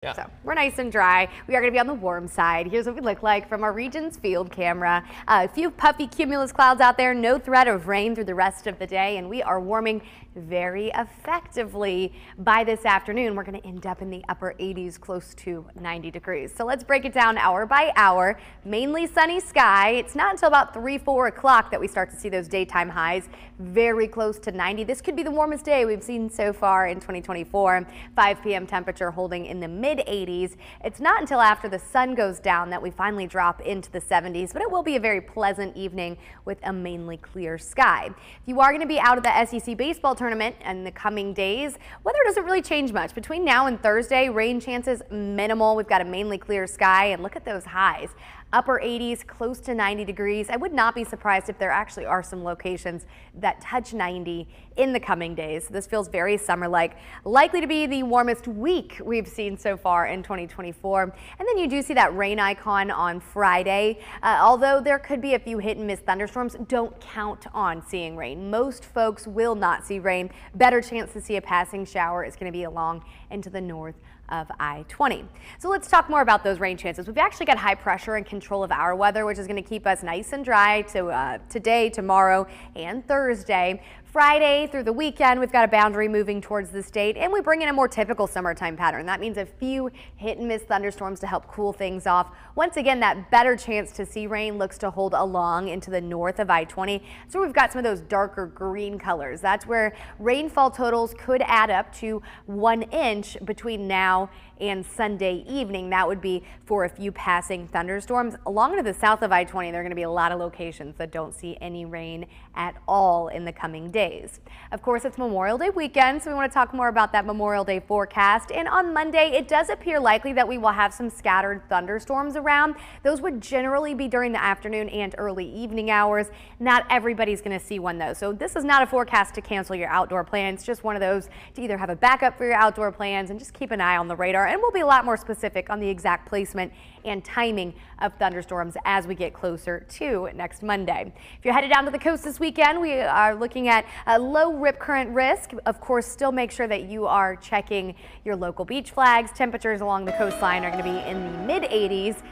Yeah. So we're nice and dry. We are going to be on the warm side. Here's what we look like from our region's field camera. A few puffy cumulus clouds out there, no threat of rain through the rest of the day, and we are warming very effectively. By this afternoon, we're going to end up in the upper 80s, close to 90 degrees. So let's break it down hour by hour. Mainly sunny sky. It's not until about 3-4 o'clock that we start to see those daytime highs very close to 90. This could be the warmest day we've seen so far in 2024. 5 p.m. temperature holding in the mid-80s. It's not until after the sun goes down that we finally drop into the 70s, but it will be a very pleasant evening with a mainly clear sky. If you are going to be out of the SEC baseball tournament in the coming days, weather doesn't really change much. Between now and Thursday, rain chances minimal. We've got a mainly clear sky, and look at those highs. Upper 80s, close to 90 degrees. I would not be surprised if there actually are some locations that touch 90 in the coming days. This feels very summer-like, likely to be the warmest week we've seen so far in 2024. And then you do see that rain icon on Friday. Although there could be a few hit and miss thunderstorms, don't count on seeing rain. Most folks will not see rain. Better chance to see a passing shower is going to be along into the north of I-20. So let's talk more about those rain chances. We've actually got high pressure and control of our weather, which is going to keep us nice and dry to today, tomorrow, and Thursday. Friday through the weekend, we've got a boundary moving towards the state, and we bring in a more typical summertime pattern. That means a few hit and miss thunderstorms to help cool things off. Once again, that better chance to see rain looks to hold along into the north of I-20. So we've got some of those darker green colors. That's where rainfall totals could add up to 1 inch between now and Sunday evening. That would be for a few passing thunderstorms. Along to the south of I-20, there are going to be a lot of locations that don't see any rain at all in the coming days. Of course, it's Memorial Day weekend, so we want to talk more about that Memorial Day forecast. And on Monday, it does appear likely that we will have some scattered thunderstorms around. Those would generally be during the afternoon and early evening hours. Not everybody's going to see one though. So this is not a forecast to cancel your outdoor plans, just one of those to either have a backup for your outdoor plans and just keep an eye on the radar. And we'll be a lot more specific on the exact placement and timing of thunderstorms as we get closer to next Monday. If you're headed down to the coast this weekend, we are looking at a low rip current risk. Of course, still make sure that you are checking your local beach flags. Temperatures along the coastline are going to be in the mid-80s.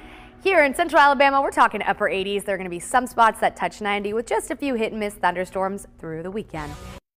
Here in central Alabama, we're talking upper 80s. There are going to be some spots that touch 90 with just a few hit and miss thunderstorms through the weekend.